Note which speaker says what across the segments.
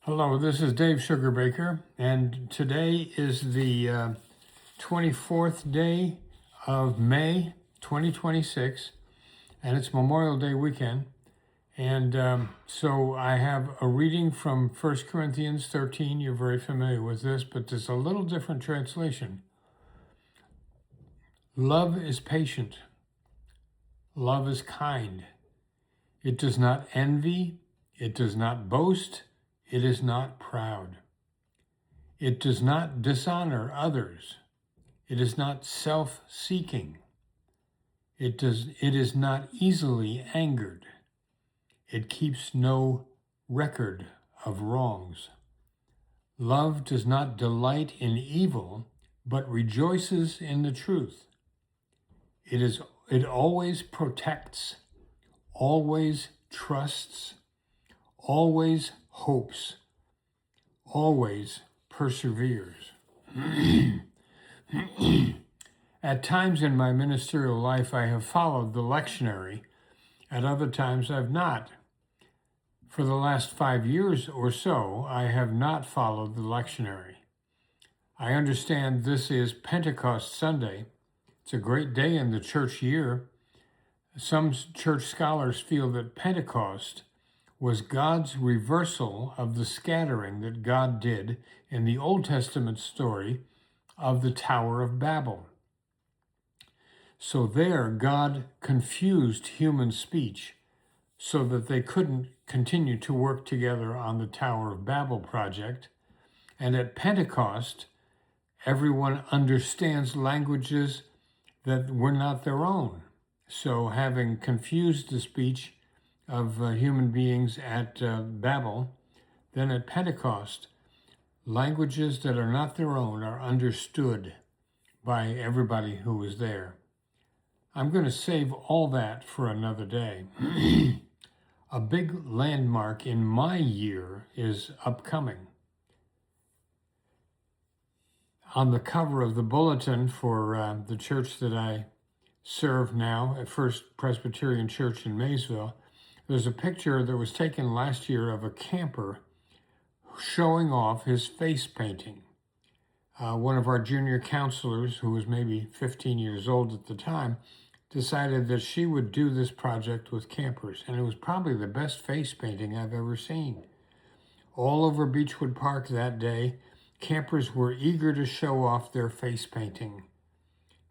Speaker 1: Hello, this is Dave Sugarbaker, and today is the 24th day of May 2026, and it's Memorial Day weekend. And so I have a reading from 1 Corinthians 13. You're very familiar with this, but there's a little different translation. Love is patient. Love is kind. It does not envy. It does not boast. It is not proud. It does not dishonor others. It is not self-seeking. It is not easily angered. It keeps no record of wrongs. Love does not delight in evil, but rejoices in the truth. It always protects, always trusts, always hopes, always perseveres. At times in my ministerial life, I have followed the lectionary. At other times, I've not. For the last 5 years or so, I have not followed the lectionary. I understand this is Pentecost Sunday. It's a great day in the church year. Some church scholars feel that Pentecost was God's reversal of the scattering that God did in the Old Testament story of the Tower of Babel. So there, God confused human speech so that they couldn't continue to work together on the Tower of Babel project. And at Pentecost, everyone understands languages that were not their own. So having confused the speech of human beings at Babel, then at Pentecost, languages that are not their own are understood by everybody who was there. I'm going to save all that for another day. A big landmark in my year is upcoming. On the cover of the bulletin for the church that I serve now, at First Presbyterian Church in Maysville, there's a picture that was taken last year of a camper showing off his face painting. One of our junior counselors, who was maybe 15 years old at the time, decided that she would do this project with campers, and it was probably the best face painting I've ever seen. All over Beechwood Park that day, campers were eager to show off their face painting.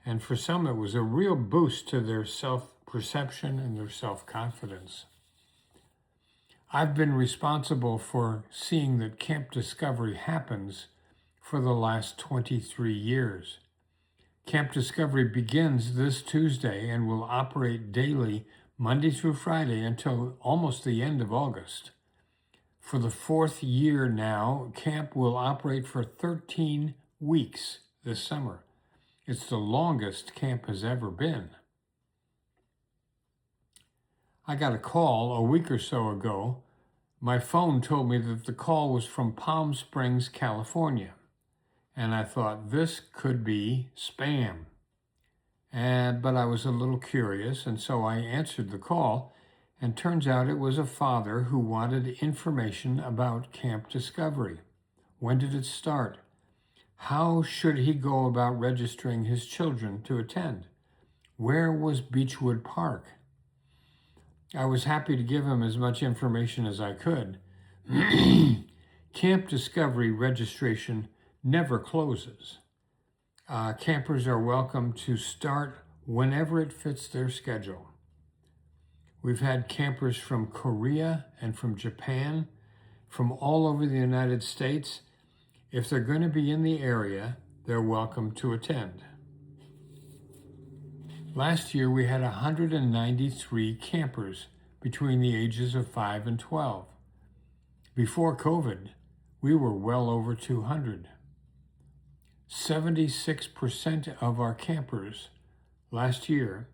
Speaker 1: And for some, it was a real boost to their self-perception and their self-confidence. I've been responsible for seeing that CampDiscovery happens for the last 23 years. CampDiscovery begins this Tuesday and will operate daily Monday through Friday until almost the end of August. For the 4th year now, camp will operate for 13 weeks this summer. It's the longest camp has ever been. I got a call a week or so ago. My phone told me that the call was from Palm Springs, California. And I thought, this could be spam. But I was a little curious, and so I answered the call, and turns out it was a father who wanted information about CampDiscovery. When did it start? How should he go about registering his children to attend? Where was Beechwood Park? I was happy to give him as much information as I could. CampDiscovery registration never closes. Campers are welcome to start whenever it fits their schedule. We've had campers from Korea and from Japan, from all over the United States. If they're going to be in the area, they're welcome to attend. Last year, we had 193 campers between the ages of 5 and 12. Before COVID, we were well over 200. 76% of our campers last year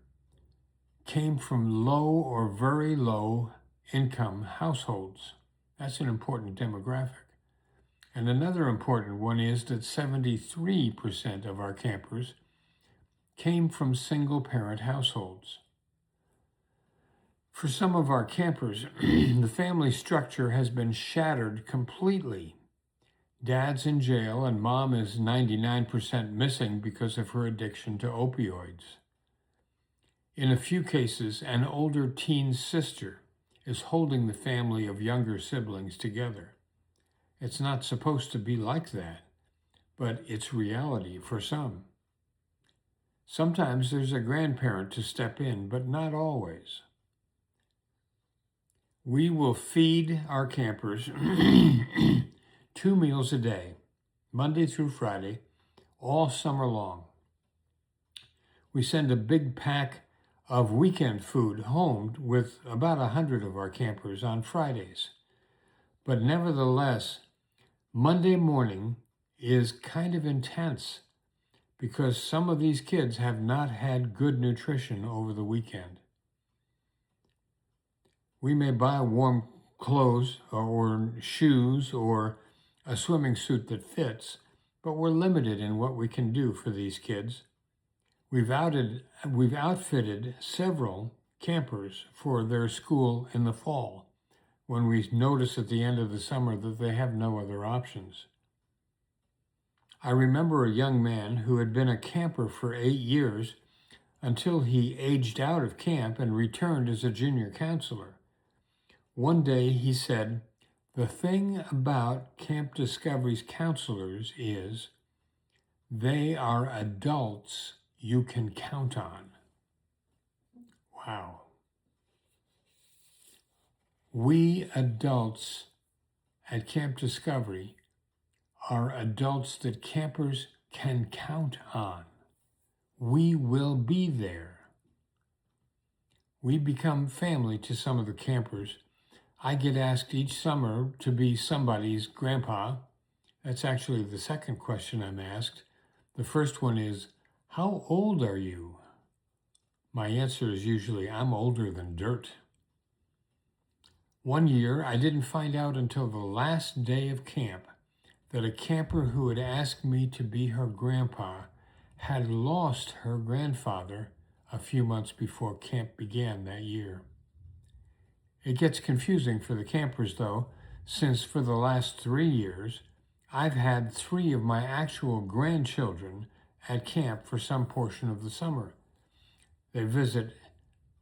Speaker 1: came from low or very low income households. That's an important demographic. And another important one is that 73% of our campers came from single-parent households. For some of our campers, the family structure has been shattered completely. Dad's in jail and mom is 99% missing because of her addiction to opioids. In a few cases, an older teen sister is holding the family of younger siblings together. It's not supposed to be like that, but it's reality for some. Sometimes there's a grandparent to step in, but not always. We will feed our campers 2 meals a day, Monday through Friday, all summer long. We send a big pack of weekend food home with about 100 of our campers on Fridays. But nevertheless, Monday morning is kind of intense because some of these kids have not had good nutrition over the weekend. We may buy warm clothes or shoes or a swimming suit that fits, but we're limited in what we can do for these kids. We've outfitted several campers for their school in the fall when we notice at the end of the summer that they have no other options. I remember a young man who had been a camper for 8 years until he aged out of camp and returned as a junior counselor. One day he said, "The thing about CampDiscovery's counselors is they are adults you can count on." Wow. We adults at CampDiscovery are adults that campers can count on. We will be there. We become family to some of the campers. I get asked each summer to be somebody's grandpa. That's actually the second question I'm asked. The first one is, "How old are you?" My answer is usually, "I'm older than dirt." One year, I didn't find out until the last day of camp that a camper who had asked me to be her grandpa had lost her grandfather a few months before camp began that year. It gets confusing for the campers, though, since for the last 3 years, I've had 3 of my actual grandchildren at camp for some portion of the summer. They visit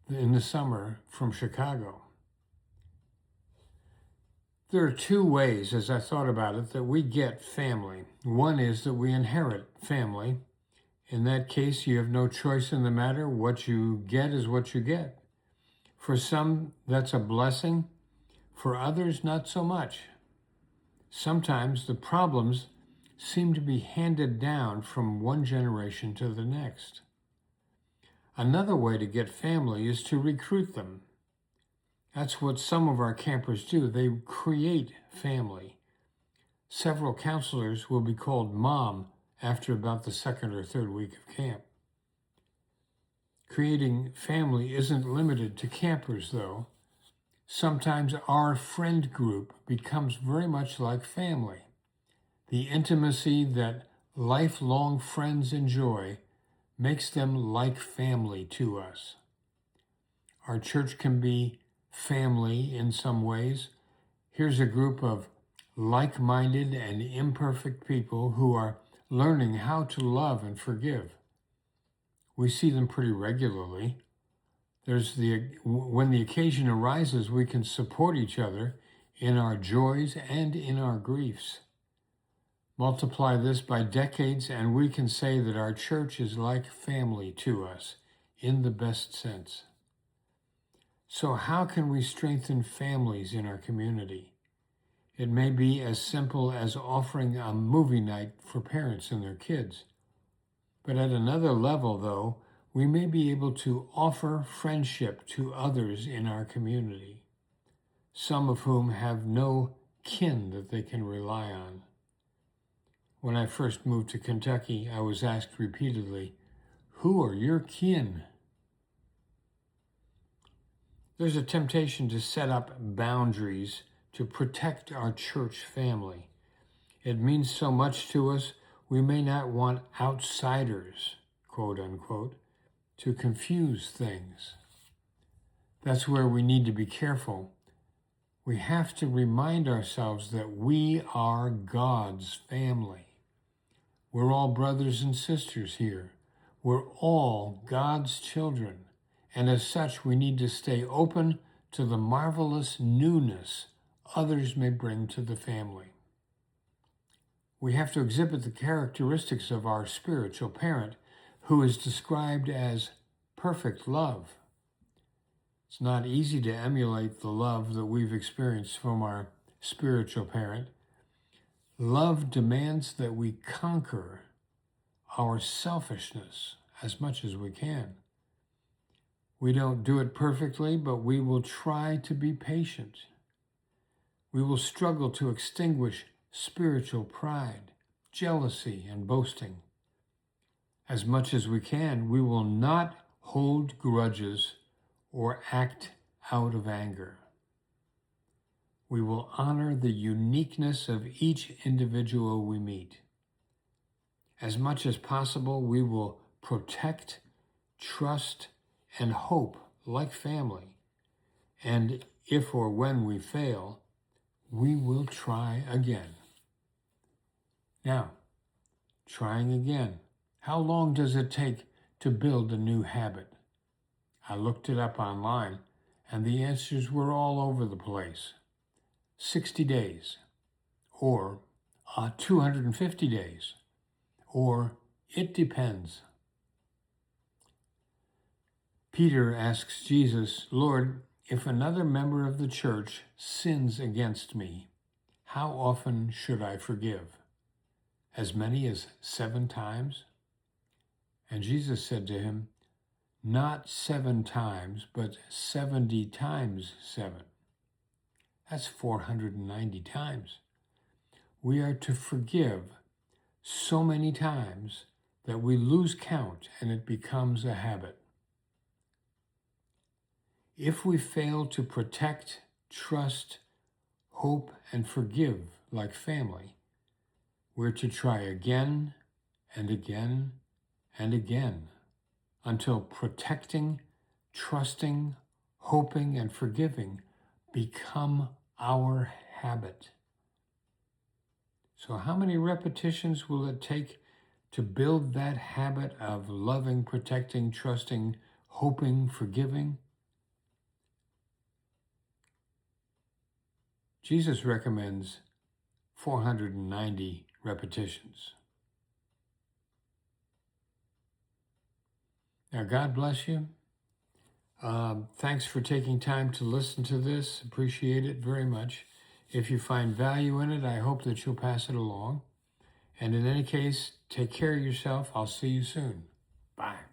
Speaker 1: in the summer from Chicago. There are 2 ways, as I thought about it, that we get family. One is that we inherit family. In that case, you have no choice in the matter. What you get is what you get. For some, that's a blessing. For others, not so much. Sometimes the problems seem to be handed down from one generation to the next. Another way to get family is to recruit them. That's what some of our campers do. They create family. Several counselors will be called mom after about the 2nd or 3rd week of camp. Creating family isn't limited to campers, though. Sometimes our friend group becomes very much like family. The intimacy that lifelong friends enjoy makes them like family to us. Our church can be family in some ways. Here's a group of like-minded and imperfect people who are learning how to love and forgive. We see them pretty regularly. When the occasion arises, we can support each other in our joys and in our griefs. Multiply this by decades, and we can say that our church is like family to us in the best sense. So how can we strengthen families in our community? It may be as simple as offering a movie night for parents and their kids. But at another level, though, we may be able to offer friendship to others in our community, some of whom have no kin that they can rely on. When I first moved to Kentucky, I was asked repeatedly, "Who are your kin?" There's a temptation to set up boundaries to protect our church family. It means so much to us, we may not want outsiders, quote unquote, to confuse things. That's where we need to be careful. We have to remind ourselves that we are God's family. We're all brothers and sisters here. We're all God's children. And as such, we need to stay open to the marvelous newness others may bring to the family. We have to exhibit the characteristics of our spiritual parent, who is described as perfect love. It's not easy to emulate the love that we've experienced from our spiritual parent. Love demands that we conquer our selfishness as much as we can. We don't do it perfectly, but we will try to be patient. We will struggle to extinguish spiritual pride, jealousy, and boasting. As much as we can, we will not hold grudges or act out of anger. We will honor the uniqueness of each individual we meet. As much as possible, we will protect, trust, and hope like family. And if or when we fail, we will try again. Now, trying again. How long does it take to build a new habit? I looked it up online, and the answers were all over the place. 60 days, or 250 days, or it depends. Peter asks Jesus, Lord, if another member of the church sins against me, how often should I forgive? As many as 7 times? And Jesus said to him, not 7 times, but 70 times 7. That's 490 times. We are to forgive so many times that we lose count and it becomes a habit. If we fail to protect, trust, hope, and forgive like family, we're to try again and again and again until protecting, trusting, hoping, and forgiving become our habit. So how many repetitions will it take to build that habit of loving, protecting, trusting, hoping, forgiving? Jesus recommends 490 repetitions. Now, God bless you. Thanks for taking time to listen to this. Appreciate it very much. If you find value in it, I hope that you'll pass it along. And in any case, take care of yourself. I'll see you soon. Bye.